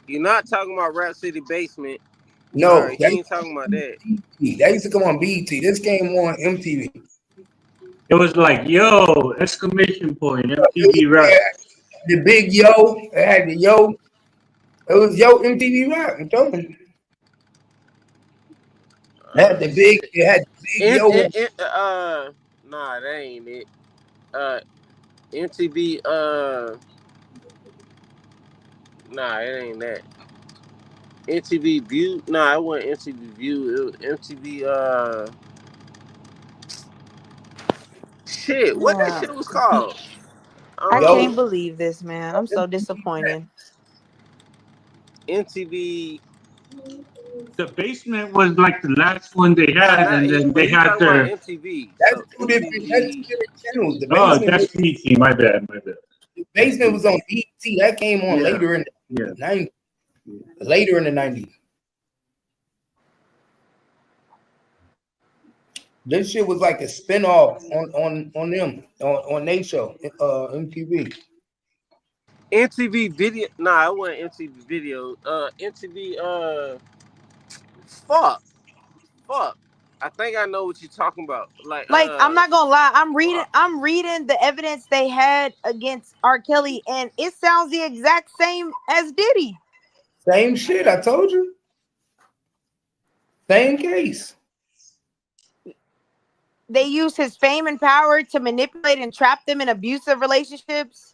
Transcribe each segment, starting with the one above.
You're not talking about Rap City Basement. No, right, you ain't talking about that. That used to come on BET. This came on MTV. It was like, yo, exclamation point, MTV Rap. The big yo, it had the yo. It was yo MTV Rap. I'm telling you. It had the big, nah, that ain't it. MTV, nah, it ain't that. MTV View, nah, it wasn't MTV View. It was MTV, shit, what that shit was called? I can't believe this, man. I'm so disappointed. MTV. The Basement was like the last one they had, and then they had their MTV. That's two different channels. The oh, Basement that's BT. My bad. The Basement was on BT. That came on later in the 90s. Later in the 90s. This shit was like a spinoff on them on their show, MTV. MTV Video. Nah, it wasn't MTV Video. MTV. Fuck. I think I know what you're talking about. Like I'm not gonna lie. I'm reading the evidence they had against R. Kelly, and it sounds the exact same as Diddy. Same shit. I told you. Same case. They used his fame and power to manipulate and trap them in abusive relationships.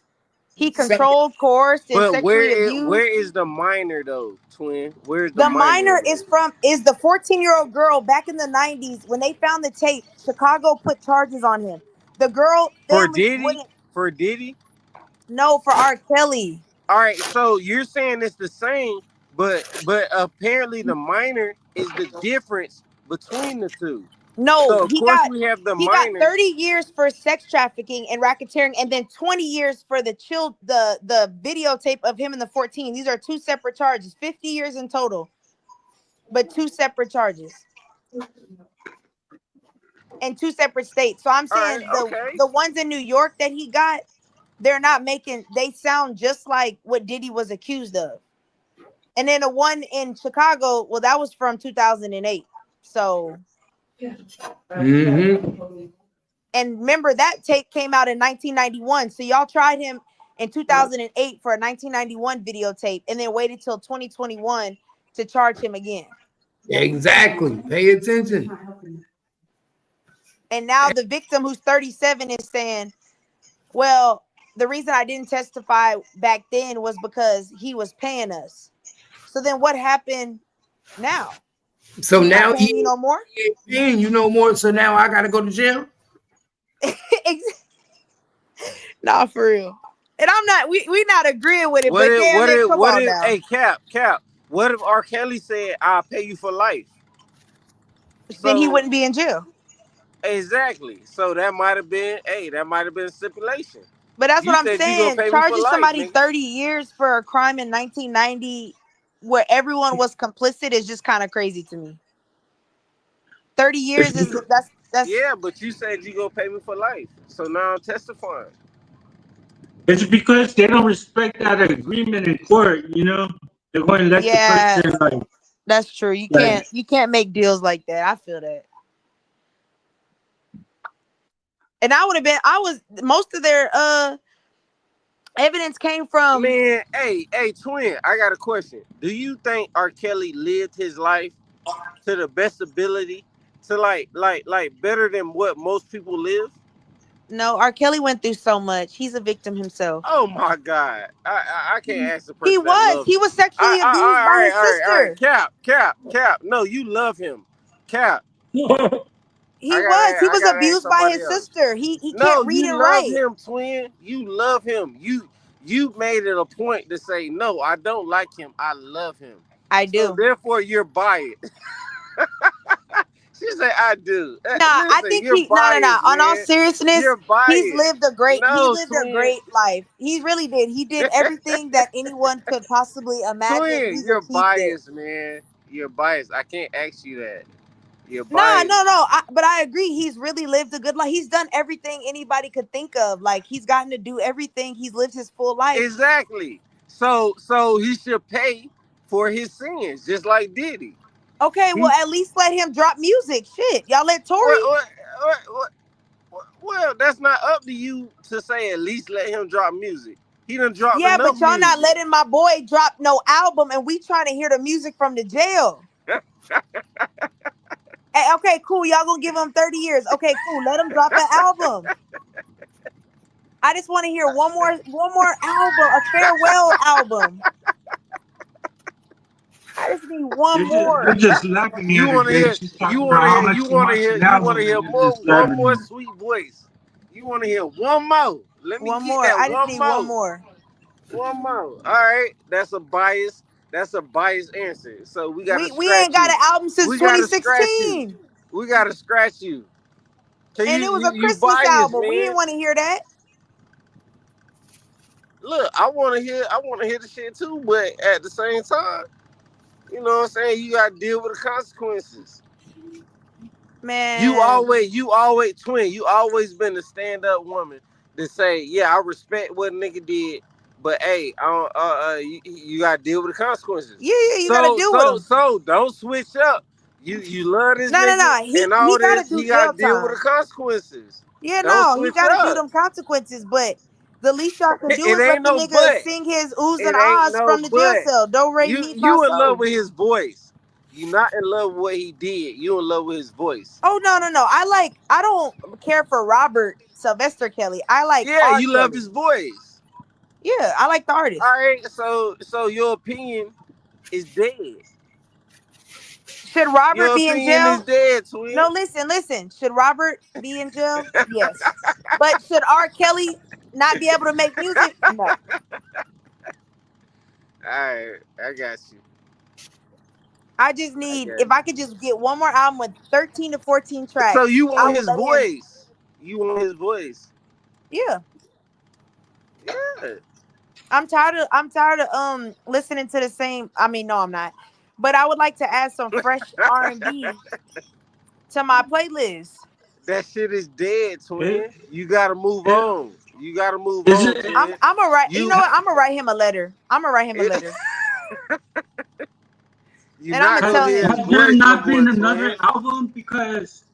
He controlled, coerced, and sexually abused. Where is the minor though, twin? Where's the minor? Is the 14-year-old girl back in the 90s when they found the tape. Chicago put charges on him. The girl for Diddy? No, for R. Kelly. All right, so you're saying it's the same, but apparently the minor is the difference between the two. No, so of course we have the minor. Got 30 years for sex trafficking and racketeering, and then 20 years for the videotape of him in the 14. These are two separate charges. 50 years in total, but two separate charges in two separate states. So I'm saying the ones in New York that he got, they're not making. They sound just like what Diddy was accused of. And then the one in Chicago, well, that was from 2008. So. Mm-hmm. And remember that tape came out in 1991. So y'all tried him in 2008 for a 1991 videotape, and then waited till 2021 to charge him again. Exactly. Pay attention. And now the victim, who's 37, is saying, "Well, the reason I didn't testify back then was because he was paying us." So then, what happened now? So now you know more. You know more. So now I gotta go to jail. Nah, for real. And I'm not. We not agreeing with it. Hey, Cap. What if R. Kelly said, "I'll pay you for life"? Then he wouldn't be in jail. Exactly. So that might have been. That might have been a stipulation. But that's what I'm saying. Charging somebody 30 years for a crime in 1990. Where everyone was complicit is just kind of crazy to me. 30 years is that's yeah, but you said you gonna pay me for life, so now I'm testifying. It's because they don't respect that agreement in court. You know, they're going to let the person like. That's true. You can't make deals like that. I feel that. And most of their evidence came from. Man, hey, twin, I got a question. Do you think R. Kelly lived his life to the best ability, to like better than what most people live? No, R. Kelly went through so much. He's a victim himself. Oh my God, I can't ask the person. He was sexually abused by his sister. Cap. No, you love him, Cap. He was abused by his sister. He can't read and write. You love him, twin. You love him. You made it a point to say, no, I don't like him. I love him. I do. So therefore, you're biased. She said, I do. Nah, I think no. On all seriousness, he's lived a great life. He really did. He did everything that anyone could possibly imagine. Twin, you're biased, man. You're biased. I can't ask you that. You're biased. No. But I agree. He's really lived a good life. He's done everything anybody could think of. Like, he's gotten to do everything. He's lived his full life. Exactly. So he should pay for his sins, just like Diddy. Okay, well, at least let him drop music. Shit, y'all let Tory. Well, that's not up to you to say. At least let him drop music. He done dropped Yeah, enough but y'all music. not letting my boy drop no album, and we trying to hear the music from the jail. Hey, okay, cool. Y'all gonna give him 30 years. Okay, cool. Let him drop an album. I just want to hear one more album, a farewell album. I just need one more. You're just laughing You at her, want to babe. hear? She's You talking want about to how hear? much You she want to wants hear? an You want album, to hear and you're more? just One laughing more at her. sweet voice. You want to hear one more? Let me One get more. that I just one need one more. more. One more. All right. That's a bias. That's a biased answer. So we gotta We scratch ain't got you. an album since We gotta scratch you. 2016. We gotta scratch you. Cause And it was a you Christmas biased, album. We man. didn't want to hear that. Look, I wanna hear the shit too, but at the same time, you know what I'm saying, you gotta deal with the consequences. Man. You always twin, you always been a stand-up woman to say, yeah, I respect what a nigga did, but hey, I don't, you gotta deal with the consequences. Yeah, you gotta deal with him. So don't switch up. You love this No. nigga He and all gotta this, do he gotta jail deal with time. the consequences. Yeah, Don't no, he switch gotta do up. them consequences, but the least y'all can do It is let ain't the no nigga but. sing his oohs and It ain't ahs no from the jail but. cell. Do re mi fa You in love so. with his voice. You not in love with what he did. You in love with his voice. Oh no. I don't care for Robert Sylvester Kelly. I like Yeah, R. you love Kelly. his voice. Yeah, I like the All artist. right, so your opinion is dead. Should Robert Your be in opinion is jail? dead, twin. No, listen. Should Robert be in jail? Yes. But should R. Kelly not be able to make music? No. All right, I got you. I just I need, got if you. I could just get one more album with 13 to 14 So tracks, you I want will his let him. voice? You want his voice? Yeah. Yeah. I'm tired of listening to the same. I mean, no, I'm not. But I would like to add some fresh R&B to my playlist. That shit is dead, It, twin. You gotta move it, on. You gotta move is on, it? twin. I'm gonna write. You know You what? I'm gonna write him a letter. I'm gonna write him a it, letter, you're and I'm not gonna Has, gonna tell hear his has him. there voice no not more, been twin. another album because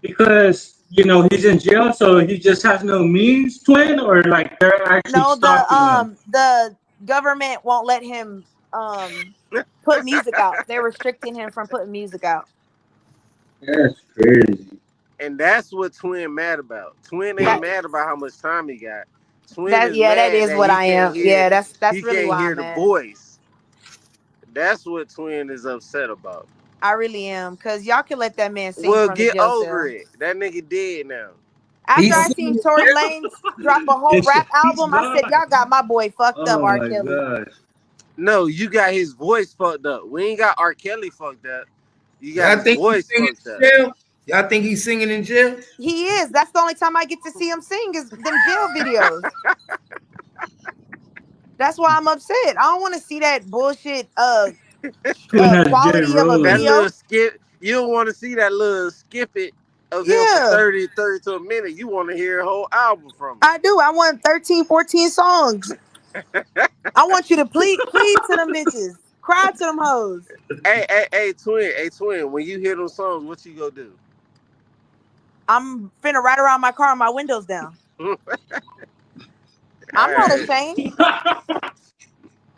he's in jail, so he just has no means, twin, or like they're actually No, stopping him? the government won't let him put music out. They're restricting him from putting music out. That's crazy. And that's what Twin mad about. Twin ain't That mad about how much time he got. Twin that is yeah, that mad is that what I am. Yeah, that's he really can't why hear I'm the mad. voice. That's what Twin is upset about. I really am, because y'all can let that man sing Well, from the get jail over cell. it. That nigga dead now. After He's I seen singing. Tory Lanez drop a whole It's rap he's album, I said, gone. y'all got my boy fucked up, Oh R. my Kelly. gosh. No, you got his voice fucked up. We ain't got R. Kelly fucked up. You got Y'all his think he's voice singing fucked up. in jail? Y'all think he's singing in jail? He is. That's the only time I get to see him sing is them jail videos. That's why I'm upset. I don't want to see that bullshit Twin has Jay quality of a That rolling. little video. skip, you don't want to see that little skip it of him for Yeah, 30 to a minute. You want to hear a whole album from him. I do. I want 13, 14 songs. I want you to plead to them bitches. Cry to them hoes. Hey, twin. When you hear those songs, what you gonna do? I'm finna ride around my car with my windows down. All I'm not right. ashamed.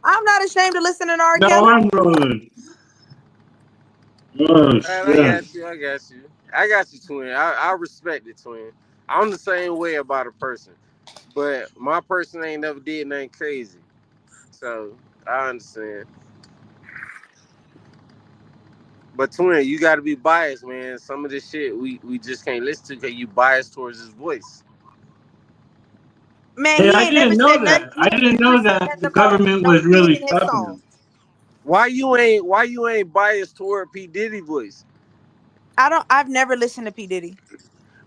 I'm not ashamed to listen to R. Now Kelly. I'm rolling. Oh All right, I shit. got you. I got you, twin. I respect it, twin. I'm the same way about a person, but my person ain't never did nothing crazy, so I understand. But twin, you got to be biased, man. Some of this shit we just can't listen to because you biased towards his voice. Man, Hey, he I ain't never didn't said know nothing. that. He I ain't didn't never know said that nothing the about government no was kid really in his stopping him. song. Why you ain't biased toward P Diddy voice? I've never listened to P. Diddy.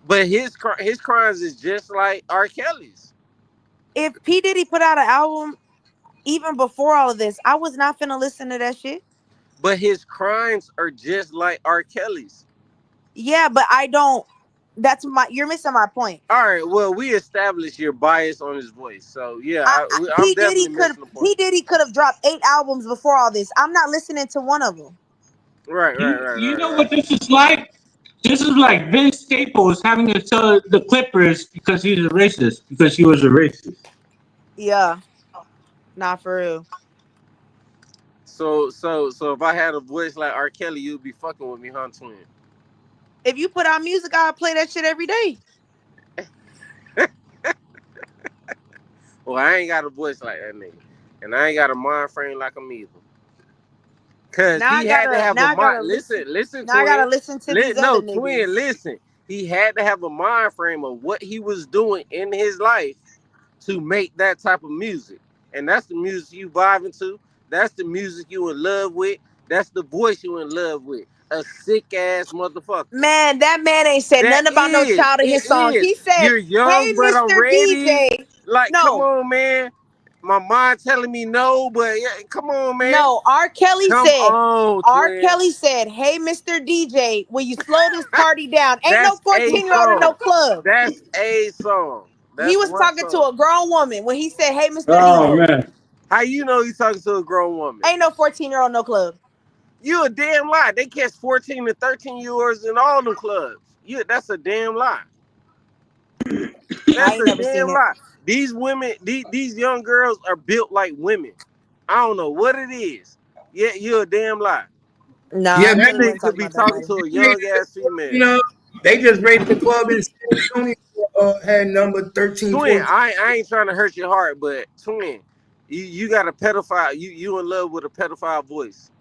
But his crimes is just like R. Kelly's. If P. Diddy put out an album even before all of this, I was not finna listen to that shit. But his crimes are just like R. Kelly's. Yeah, but I don't. You're missing my point. All right, well, we established your bias on his voice, so yeah, I'm definitely missing the point. P. Diddy could have dropped 8 albums before all this. I'm not listening to one of them. Right. You know what this is like? This is like Vince Staples having to tell the Clippers because he's a racist, because he was a racist. Yeah, not for real. So if I had a voice like R. Kelly, you'd be fucking with me, huh, twin? If you put out music, I'll play that shit every day. Well, I ain't got a voice like that nigga, and I ain't got a mind frame like him either. Cause now he had to have a mind. Listen, now I gotta listen to these other niggas. Twin, listen. He had to have a mind frame of what he was doing in his life to make that type of music, and that's the music you vibing to. That's the music you in love with. That's the voice you in love with. A sick ass motherfucker. Man, that man ain't said nothing about no child in his song. He said, "You're young, hey, but Mr. I'm ready." DJ. Like, no. Come on, man. My mind telling me no, but yeah, come on, man. No, R. Kelly said, hey, Mr. DJ, will you slow this party down? Ain't no 14-year-old in no club. That's a song. He was talking to a grown woman when he said, hey, Mr. DJ. Man. How you know he's talking to a grown woman? Ain't no 14-year-old in no club. You a damn lie. They catch 14 and 13-year-olds in all them clubs. That's a damn lie. That's a damn lie. These women, these young girls are built like women. I don't know what it is. Yeah, you're a damn lie. Nah, yeah, that nigga could be talking to a young ass female. You know, they just raided the club in Tony had number 13. Twin, I ain't trying to hurt your heart, but twin, you got a pedophile. You in love with a pedophile voice.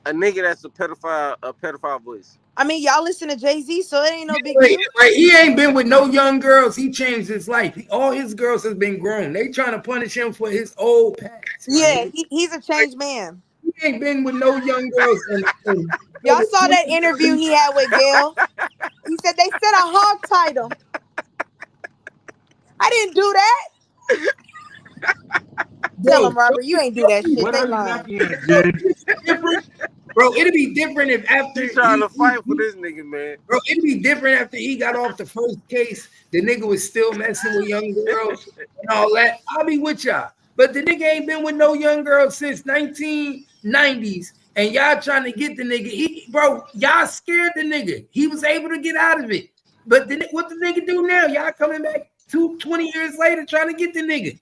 A nigga that's a pedophile voice. I mean, y'all listen to Jay-Z, so it ain't no big deal. Like, he ain't been with no young girls. He changed his life. All his girls has been grown. They trying to punish him for his old past. Yeah, he's a changed man. He ain't been with no young girls. Y'all saw that interview he had with Gail. He said they said I hog tied him. I didn't do that. Tell him, Robert, you ain't do that shit. They lying. Bro, it'd be different if after he's trying to fight for this nigga, man. Bro, it'd be different after he got off the first case. The nigga was still messing with young girls and all that. I'll be with y'all. But the nigga ain't been with no young girls since 1990s. And y'all trying to get the nigga. Bro, y'all scared the nigga. He was able to get out of it. But what the nigga do now? Y'all coming back 20 years later trying to get the nigga.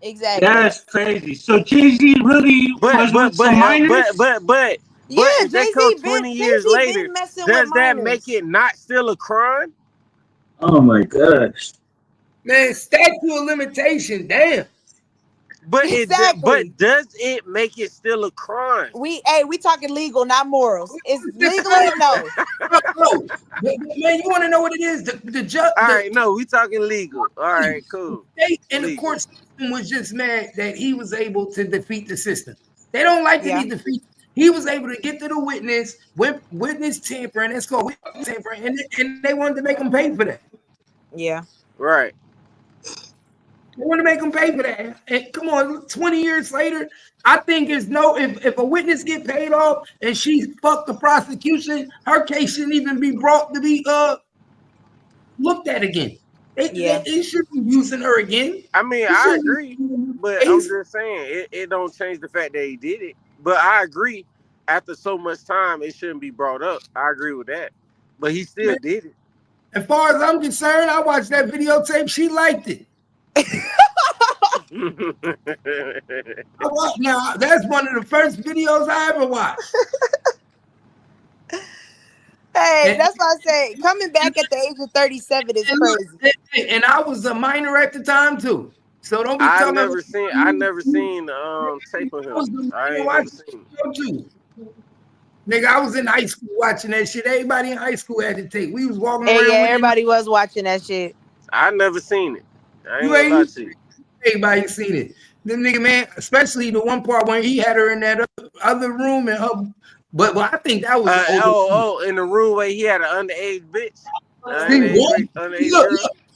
Exactly. That's crazy. So Jay-Z really but yeah, if they come 20 years later, does that make it not still a crime? Oh my gosh. Man, statute of limitation, damn. But does it make it still a crime? We talking legal, not morals. It's legally no. Man, you want to know what it is? The judge. All right, no, we talking legal. All right, cool. The court system was just mad that he was able to defeat the system. They don't like to be defeated. He was able to get to the witness tampering. That's called witness tampering, and they wanted to make him pay for that. Yeah. Right. They want to make him pay for that. And come on, 20 years later, I think there's no if a witness get paid off and she fucked the prosecution, her case shouldn't even be brought to be looked at again. They shouldn't be using her again. I mean, I agree, but I'm just saying it don't change the fact that he did it. But I agree, after so much time, it shouldn't be brought up. I agree with that. But he still did it. As far as I'm concerned, I watched that videotape. She liked it. Now, that's one of the first videos I ever watched. Hey, that's what I say. Coming back at the age of 37 is crazy. And I was a minor at the time, too. So don't be I never seen tape of him. I ain't never seen it. Nigga, I was in high school watching that shit. Everybody in high school had to tape. We was walking around. Yeah, everybody was watching that shit. I never seen it. I ain't seen it. Everybody seen it. The nigga, man, especially the one part when he had her in that other room and her. But I think that was in the room where he had an underage bitch.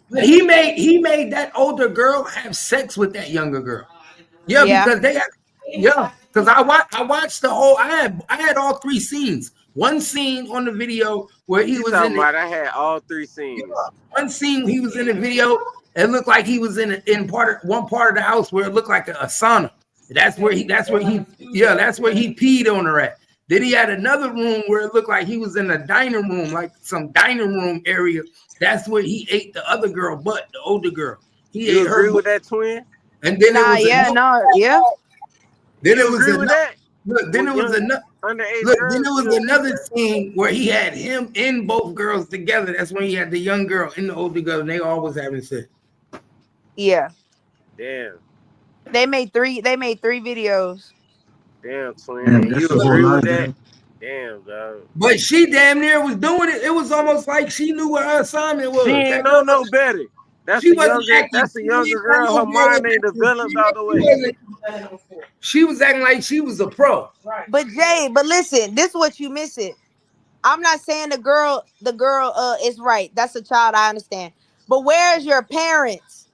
He made that older girl have sex with that younger girl. Because they had, because I watched the whole. I had all three scenes. one scene on the video where he was in I had all 3 scenes. One scene he was in the video, it looked like he was in one part of the house where it looked like a sauna. That's where he peed on her at. Then he had another room where it looked like he was in a dining room, like some dining room area. That's where he ate the other girl, the older girl. You agree with that, twin? And then Then it was another scene where he had him and both girls together. That's when he had the young girl and the older girl, and they always having sex. Yeah. Damn. They made 3 videos. Damn, twin. You agree with that? Damn, dog. But she damn near was doing it. It was almost like she knew what her assignment was. She ain't know no better. That's a younger girl. Her mind ain't developed all the way. She was acting like she was a pro. Right. But Jay, listen, this is what you missing. I'm not saying the girl is right. That's a child, I understand. But where's your parents?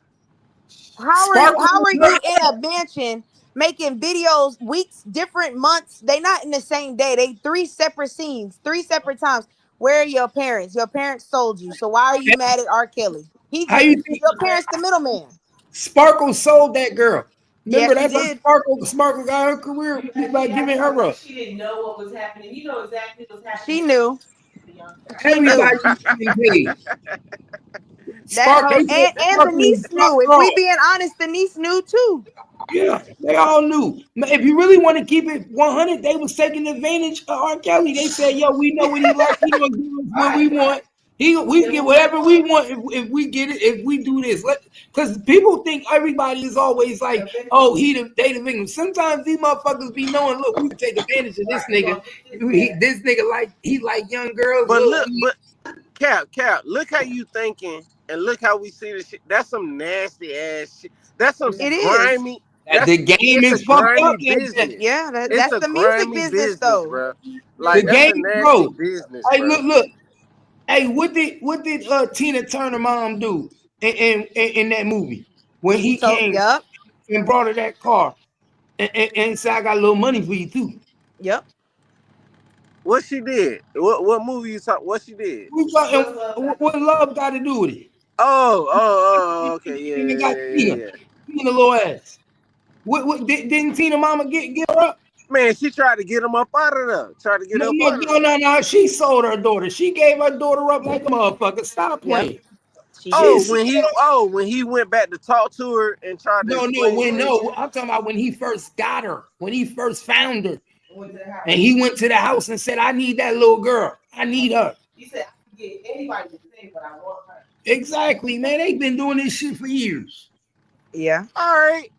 How are you in a mansion making videos weeks, different months? They not in the same day. They 3 separate scenes, 3 separate times. Where are your parents? Your parents sold you. So why are you mad at R. Kelly? Your parents the middleman. Sparkle sold that girl. Remember, yes, that's how Sparkle got her career by giving her up. She didn't know what was happening. You know exactly what's happening. She knew. Everybody knew. And the niece knew. If we being honest, the niece knew too. Yeah, they all knew. If you really want to keep it 100, they was taking advantage of R. Kelly. They said, "Yo, we know what he like. He gonna give us what we want. We get whatever we want if we get it. If we do this, because people think everybody is always like, oh, they the victim. Sometimes these motherfuckers be knowing. Look, we can take advantage of this nigga. This nigga like young girls. But Cap, look how you thinking, and look how we see this shit. That's some nasty ass shit. That's some grimy. The game is fucked up. Yeah, that's the music business, though. Bro. Like the game, bro. Business, hey, bro. look. Hey, what did Tina Turner mom do in that movie when he came and brought her that car and said, "I got a little money for you too." Yep. What she did? What movie you talk? What she did? What love got to do with it? Oh, okay, yeah. Tina little ass. What didn't Tina mama get her up? Man, she tried to get him up out of there. No. She sold her daughter. She gave her daughter up like a motherfucker. Stop playing. When he went back to talk to her and tried to. I'm talking about when he first got her, when he first found her, and he went to the house and said, "I need that little girl. I need her." He said, "I can get anybody to say, but I want her." Exactly, man. They've been doing this shit for years. Yeah. All right.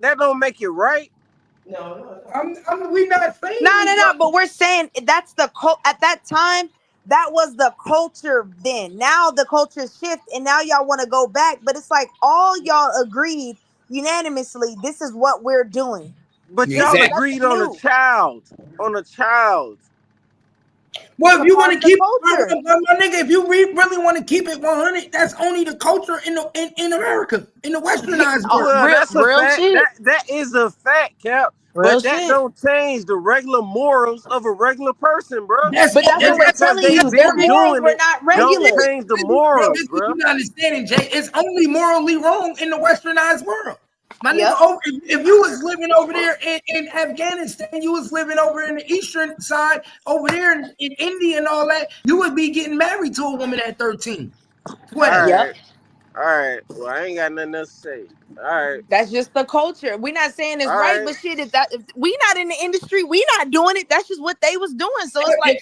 That don't make it right. No. We not saying no. But we're saying that's the at that time. That was the culture then. Now the culture shift, and now y'all want to go back. But it's like all y'all agreed unanimously. This is what we're doing. But y'all agreed on a child. Well, if you want to keep it, my nigga, if you really want to keep it 100, that's only the culture in America, in the westernized world. Well, that's real shit. That is a fact, Cap. But that don't change the regular morals of a regular person, bro. But that's what we're telling you. Their morals were not regular. Don't change the morals, bro. You're not understanding, Jay. It's only morally wrong in the westernized world. My nigga, if you was living over there in Afghanistan, you was living over in the eastern side, over there in India and all that, you would be getting married to a woman at 13. 20. All right. Well, I ain't got nothing else to say. All right. That's just the culture. We're not saying it's right, but shit, if we not in the industry, we not doing it. That's just what they was doing. So it's like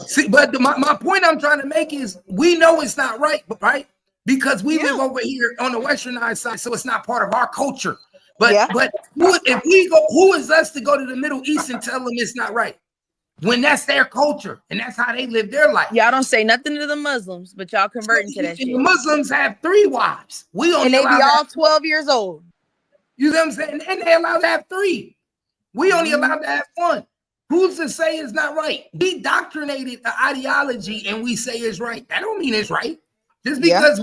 see, but my point I'm trying to make is we know it's not right, right? Because we live over here on the westernized side, so it's not part of our culture. But if we go, who is us to go to the Middle East and tell them it's not right? When that's their culture and that's how they live their life. Y'all don't say nothing to the Muslims, but y'all converting to that shit. The Muslims have 3 wives. And they be all 12 years old. You know what I'm saying? And they allowed to have 3. We only allowed to have 1. Who's to say it's not right? We doctrinated the ideology and we say it's right. That don't mean it's right. Just because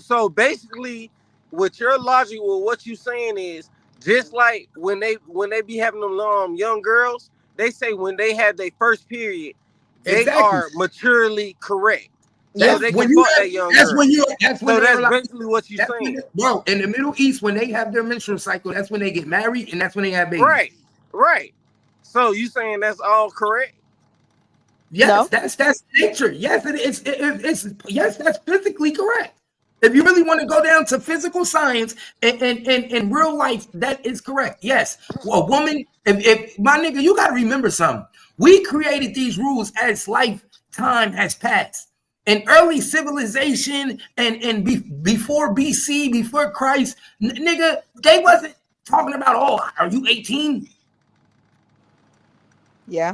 so basically, with your logic, with what you saying is just like when they be having them young girls, they say when they have their first period, they Exactly. are maturely correct. That's So they when can you fuck have, that young that's girl. when you that's when So they're that's like, basically what you're saying. bro, in the Middle East, when they have their menstrual cycle, that's when they get married and that's when they have babies. Right, right. So you saying that's all correct? Yes, No. that's nature. Yes, it's yes, that's physically correct. If you really want to go down to physical science and real life, that is correct. Yes, a woman. If my nigga, you got to remember something. We created these rules as lifetime has passed. In early civilization before BC, before Christ, nigga, they wasn't talking about, oh, are you 18? Yeah.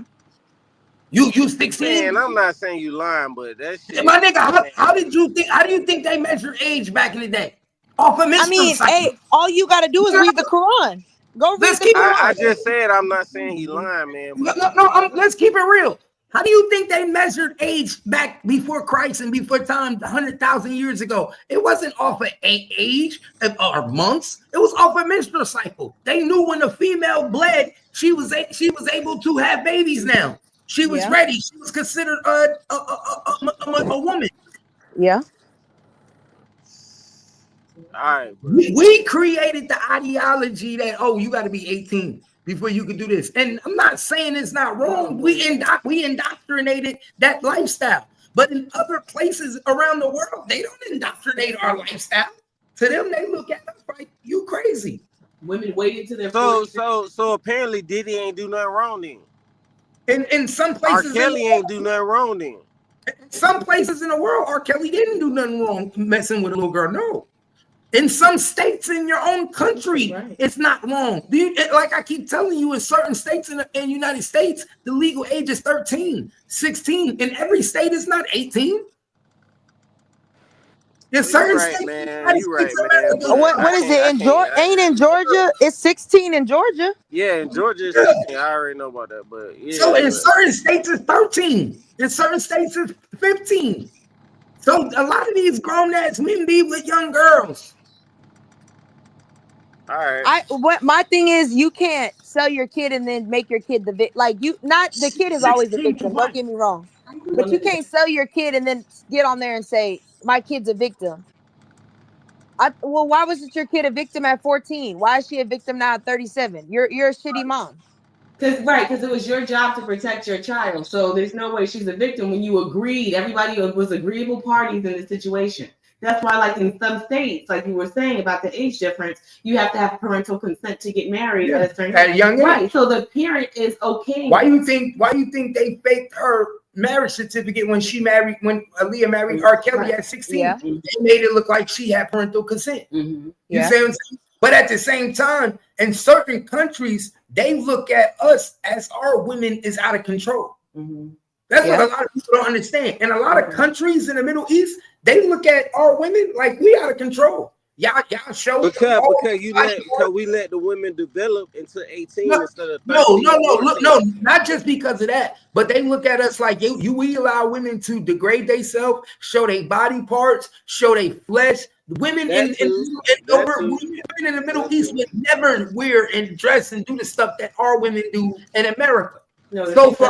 You 16? Man, I'm not saying you lying, but that shit. My nigga, how do you think they measured age back in the day? Off of menstrual cycle. Hey, all you gotta do is read the Quran. Go read Let's the keep Quran. I just said I'm not saying he lying, man. But let's keep it real. How do you think they measured age back before Christ and before time, 100,000 years ago? It wasn't off of age or months. It was off of menstrual cycle. They knew when a female bled, she was able to have babies now. She was ready. She was considered a woman. Yeah. all right, bro. We created the ideology that, oh, you got to be 18 before you can do this. And I'm not saying it's not wrong. We indoctrinated that lifestyle. But in other places around the world, they don't indoctrinate our lifestyle. To them, they look at us like, you crazy. Women waited to their So apparently Diddy ain't do nothing wrong then. In some places, R. Kelly ain't do nothing wrong then. In some places in the world, R. Kelly didn't do nothing wrong messing with a little girl. No. In some states in your own country, it's not wrong. Like I keep telling you, in certain states in the United States, the legal age is 13, 16. In every state, it's not 18. In certain states, man. You right, man. What is it in Georgia? Ain't in Georgia? It's 16 in Georgia. Yeah, in Georgia it's 16. I already know about that, but yeah. So in certain states it's 13. In certain states it's 15. So a lot of these grown ass men be with young girls. All right. What my thing is, you can't sell your kid and then make your kid the victim. Like the kid is always the victim. Don't get me wrong, but you can't sell your kid and then get on there and say my kid's a victim. Well, why wasn't your kid a victim at 14? Why is she a victim now at 37? You're a shitty mom. Because it was your job to protect your child. So there's no way she's a victim when you agreed. Everybody was agreeable parties in the situation. That's why, like in some states, like you were saying about the age difference, you have to have parental consent to get married at a certain at a young age. Right. So the parent is okay. Why you think they faked her marriage certificate when Aaliyah married R. Kelly at 16? Yeah. They made it look like she had parental consent. Mm-hmm. You see what I'm saying? But at the same time, in certain countries, they look at us as our women is out of control. Mm-hmm. That's what a lot of people don't understand. In a lot of countries in the Middle East, they look at our women like we out of control. Y'all show because we let the women develop until 18 instead of 13. No, not just because of that, but they look at us like we allow women to degrade themselves, show their body parts, show their flesh. Women in the Middle East would never wear and dress and do the stuff that our women do in America. No, So for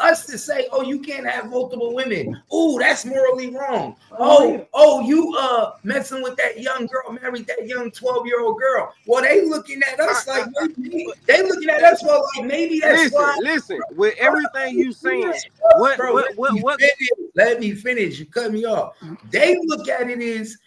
us to say, oh, you can't have multiple women. Oh, that's morally wrong. Oh, you messing with that young girl, married that young 12-year-old girl. Well, they looking at us like maybe that's why. Listen, with everything you saying, what? Let me finish. You cut me off. They look at it as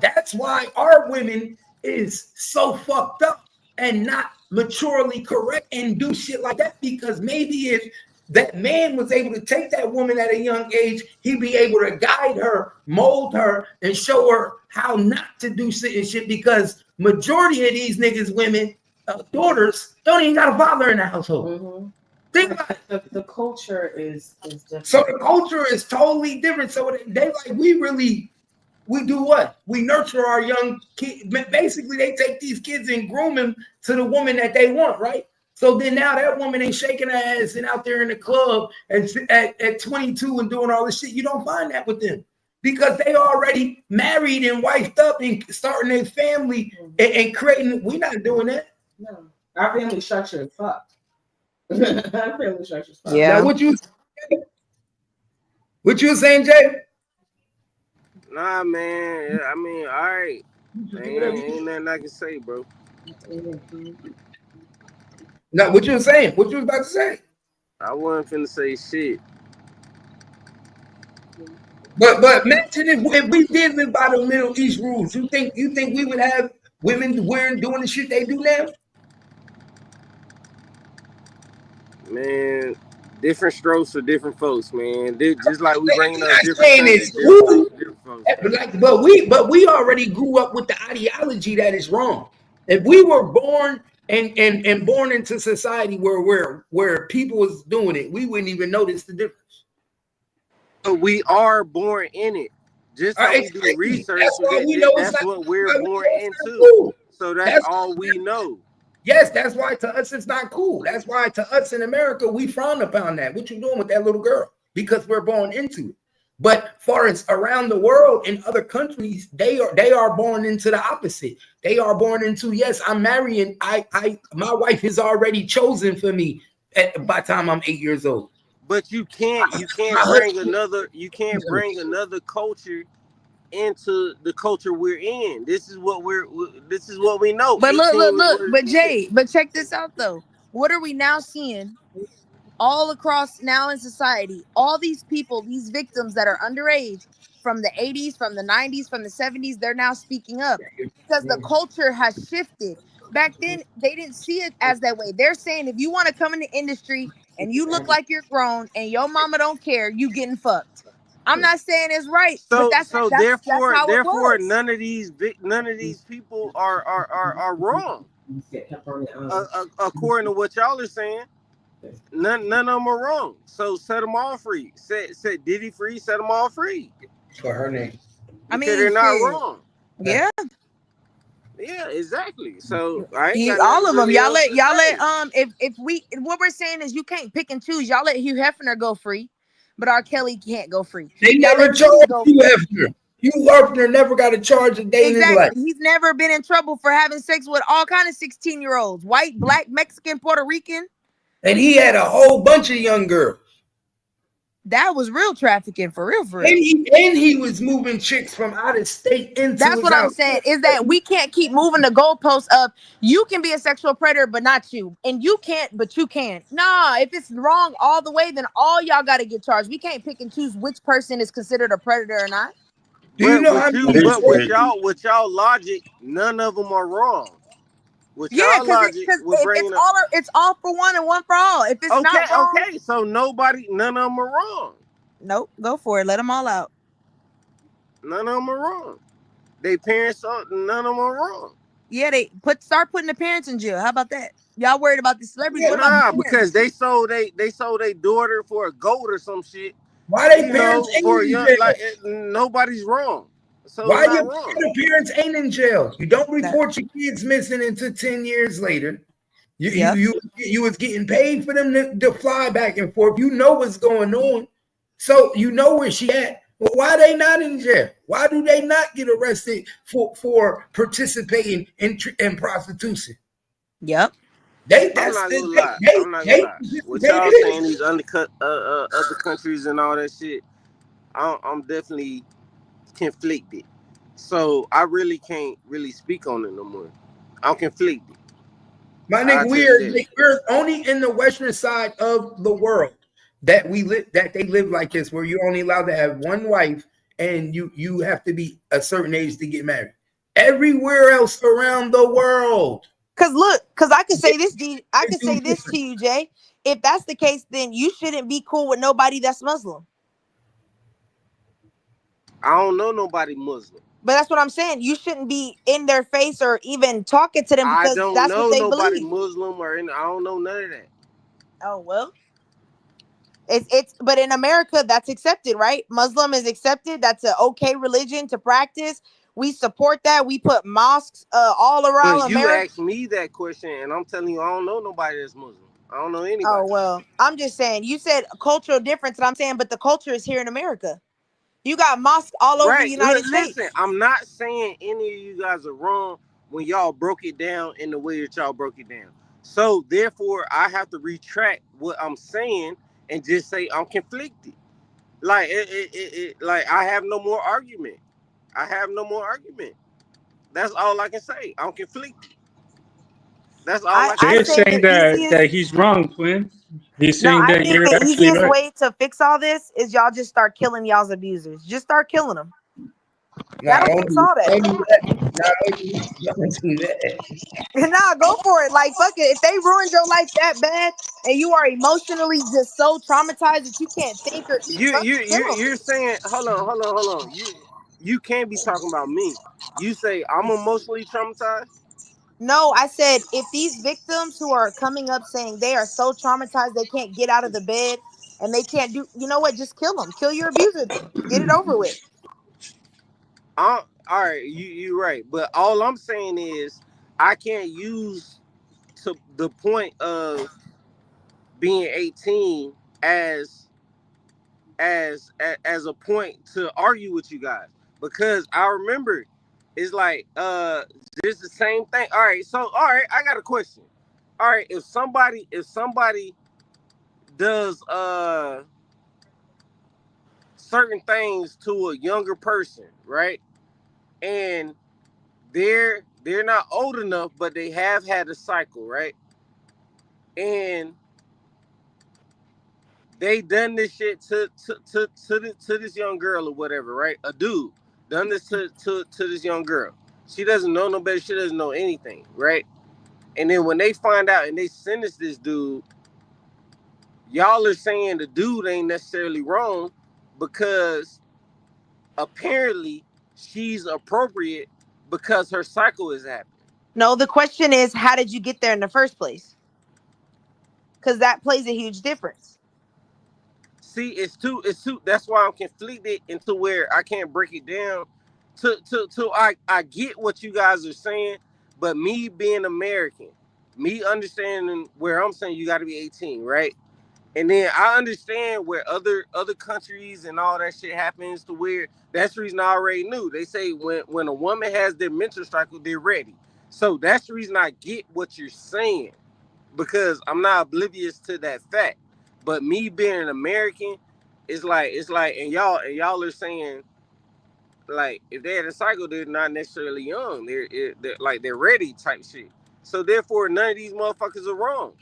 that's why our women is so fucked up and not maturely correct and do shit like that, because maybe if that man was able to take that woman at a young age, he'd be able to guide her, mold her, and show her how not to do shit, because majority of these niggas, women, daughters, don't even got a father in the household. Mm-hmm. Think about it. The culture is different. So the culture is totally different. So they like, we do what? We nurture our young kids. Basically, they take these kids and groom them to the woman that they want, right? So then now that woman ain't shaking her ass and out there in the club and at 22 and doing all this shit. You don't find that with them because they already married and wifed up and starting a family and creating. We're not doing that. No. Our family structure is fucked. Our family structure is fucked. Yeah. Now, what you saying, Jay? Nah, man. I mean, all right. Ain't nothing I can say, bro. Now, what you saying? What you was about to say? I wasn't finna say shit. But imagine if we did live by the Middle East rules. You think we would have women doing the shit they do now? Man, different strokes for different folks, man. Just like we bringing up different saying countries, it's different folks. But we already grew up with the ideology that is wrong. If we were born and born into society where people was doing it, we wouldn't even notice the difference. But we are born in it. Just how we do research, that's what we're born into. So that's all we know. Yes, that's why to us it's not cool. That's why to us in America we frown upon that. What you doing with that little girl? Because we're born into it. But far as around the world in other countries, they are born into the opposite. They are born into, yes, I'm marrying. My wife is already chosen for me by the time I'm 8 years old. But you can't bring another culture into the culture we're in. This is what we know. But look. But Jay, but check this out though. What are we now seeing? All across now in society, all these people, these victims that are underage from the 80s, from the 90s, from the 70s, they're now speaking up because the culture has shifted. Back then, they didn't see it as that way. They're saying if you want to come in the industry and you look like you're grown and your mama don't care, you getting fucked. I'm not saying it's right, but that's how it was. none of these people are wrong. According to what y'all are saying. None of them are wrong. So set them all free. Set Diddy free. Set them all free. For her name. I mean, they're not wrong. Yeah. Yeah, exactly. So all of them. Y'all let if what we're saying is you can't pick and choose. Y'all let Hugh Hefner go free, but R. Kelly can't go free. They never charged Hugh Hefner. Hugh Hefner never got a charge a day in his life. He's never been in trouble for having sex with all kind of 16-year-olds, white, black, Mexican, Puerto Rican. And he had a whole bunch of young girls. That was real trafficking, for real. And he was moving chicks from out of state into That's what I'm saying, is that we can't keep moving the goalposts of you can be a sexual predator, but not you. And you can't, but you can. Nah, if it's wrong all the way, then all y'all got to get charged. We can't pick and choose which person is considered a predator or not. With y'all logic, none of them are wrong. Because it's all for one and one for all. If it's not wrong, so none of them are wrong. Nope, go for it. Let them all out. None of them are wrong. They parents, none of them are wrong. Yeah, start putting the parents in jail. How about that? Y'all worried about the celebrities? Because they sold their daughter for a goat or some shit. Why they parents for young, nobody's wrong. So why your parents ain't in jail? You don't report your kids missing until 10 years later. You was getting paid for them to fly back and forth. You know what's going on. So you know where she at. But why they not in jail? Why do they not get arrested for participating in prostitution? Yep. I'm not gonna lie. What y'all saying, these undercut other countries and all that shit, I'm definitely conflicted. So I really can't speak on it no more. I'm conflicted. My nigga, we're only in the western side of the world that they live like this, where you're only allowed to have one wife and you have to be a certain age to get married. Everywhere else around the world. Because I could say this, to you, Jay. If that's the case, then you shouldn't be cool with nobody that's Muslim. I don't know nobody Muslim. But that's what I'm saying. You shouldn't be in their face or even talking to them because that's what they believe. I don't know nobody Muslim I don't know none of that. Oh well. But in America that's accepted, right? Muslim is accepted. That's an okay religion to practice. We support that. We put mosques all around America. You asked me that question, and I'm telling you, I don't know nobody that's Muslim. I don't know anybody. Oh well, I'm just saying. You said cultural difference, and I'm saying, but the culture is here in America. You got mosques all over the United States. Listen, I'm not saying any of you guys are wrong when y'all broke it down in the way that y'all broke it down. So therefore, I have to retract what I'm saying and just say I'm conflicted. Like like I have no more argument. I have no more argument. That's all I can say. I'm conflicted. That's all I So can I you're say. say saying the that easiest. he's wrong, twin. He's No, saying I that think you're the actually easiest right. way to fix all this is y'all just start killing y'all's abusers. Just start killing them. Nah, That'll don't fix do, all that. don't do that. Nah, don't do that. Nah, go for it. Like fuck it. If they ruined your life that bad and you are emotionally just so traumatized that you can't think or eat, fuck it, kill them. You're saying hold on. You can't be talking about me. You say I'm emotionally traumatized. No, I said if these victims who are coming up saying they are so traumatized they can't get out of the bed and they can't do, you know what? Just kill them. Kill your abuser. Then. Get it over with. All right, you're right. But all I'm saying is I can't use to the point of being 18 as as a point to argue with you guys because I remember it's like just the same thing. All right, I got a question. All right, if somebody does certain things to a younger person, right? And they're not old enough, but they have had a cycle, right? And they done this shit to this young girl or whatever, right? A dude done this to this young girl. She doesn't know no better. She doesn't know anything, right? And then when they find out and they sentence this dude, y'all are saying the dude ain't necessarily wrong because apparently she's appropriate because her cycle is happening. No, the question is, how did you get there in the first place? Because that plays a huge difference. See, it's too. That's why I'm conflicted into where I can't break it down. I get what you guys are saying, but me being American, me understanding where I'm saying you got to be 18, right? And then I understand where other countries and all that shit happens to where that's the reason I already knew. They say when a woman has their menstrual cycle, they're ready. So that's the reason I get what you're saying because I'm not oblivious to that fact. But me being an American, it's like, and y'all are saying like if they had a cycle, they're not necessarily young. They're like they're ready type shit. So therefore, none of these motherfuckers are wrong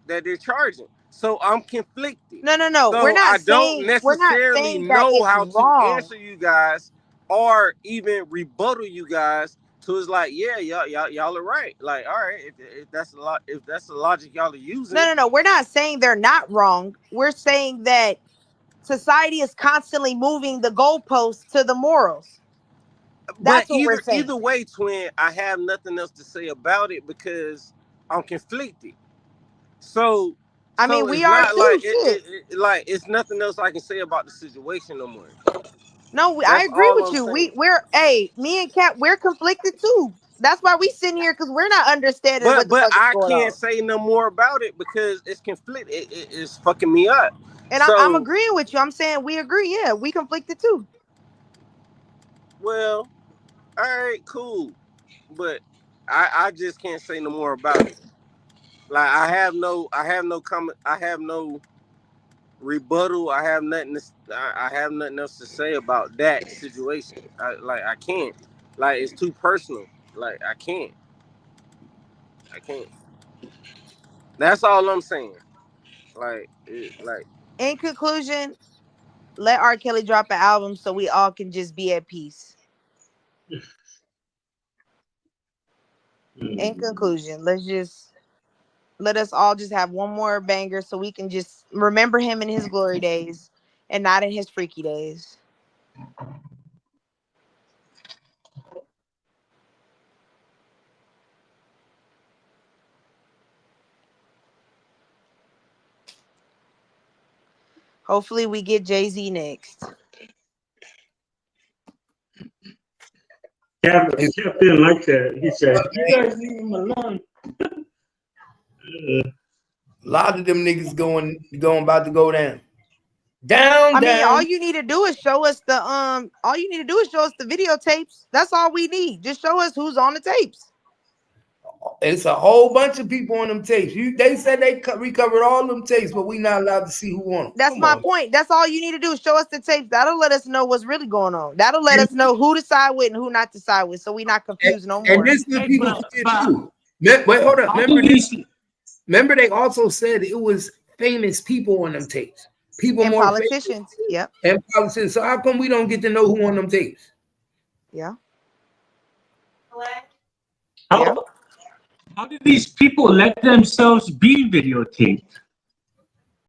that they're charging. So I'm conflicted. No, no, no. So I don't We're not necessarily saying that know it's how to wrong. answer you guys or even rebuttal you guys. So it's like, yeah, y'all are right. Like, all right, if that's a lot, if that's the logic y'all are No, using. no, no. We're not saying they're not wrong. We're saying that society is constantly moving the goalposts to the morals. But That's what we're saying. either way, twin, I have nothing else to say about it because I'm conflicted. So I mean, so we it's are not too. like Shit. like it's nothing else I can say about the situation no more. No, I That's agree all with I'm you. saying. We're hey, me and Kat, we're conflicted too. That's why we sitting here because we're not understanding what the But fuck is I going can't on. say no more about it because it's conflict. It's fucking me up. And I'm So agreeing with you. I'm saying we agree. Yeah, we conflicted too. well, all right, cool. But I just can't say no more about it. Like I have no comment. I have no rebuttal. I have nothing else to say about that situation. I can't. Like it's too personal. Like I can't. That's all I'm saying. Like In conclusion, let R. Kelly drop an album so we all can just be at peace. In conclusion, let us all just have one more banger so we can just remember him in his glory days and not in his freaky days. Hopefully we get Jay-Z next. Cap didn't like that. He said, "You guys leave him alone." A lot of them niggas going about to go down. I mean, all Down. you need to do is show us the videotapes. That's all we need. Just show us who's on the tapes. It's a whole bunch of people on them tapes. They said they recovered all them tapes, but we not allowed to see who won them. That's my point. That's all you need to do. Show us the tapes. That'll let us know what's really going on. That'll let us know who to side with and who not to side with, so we not confused no more. And this is what people forget too. Wait, hold up. Remember they also said it was famous people on them tapes. People and more politicians. Famous. Yep. And politicians. So how come we don't get to know who on them tapes? Yeah. How did these people let themselves be videotaped?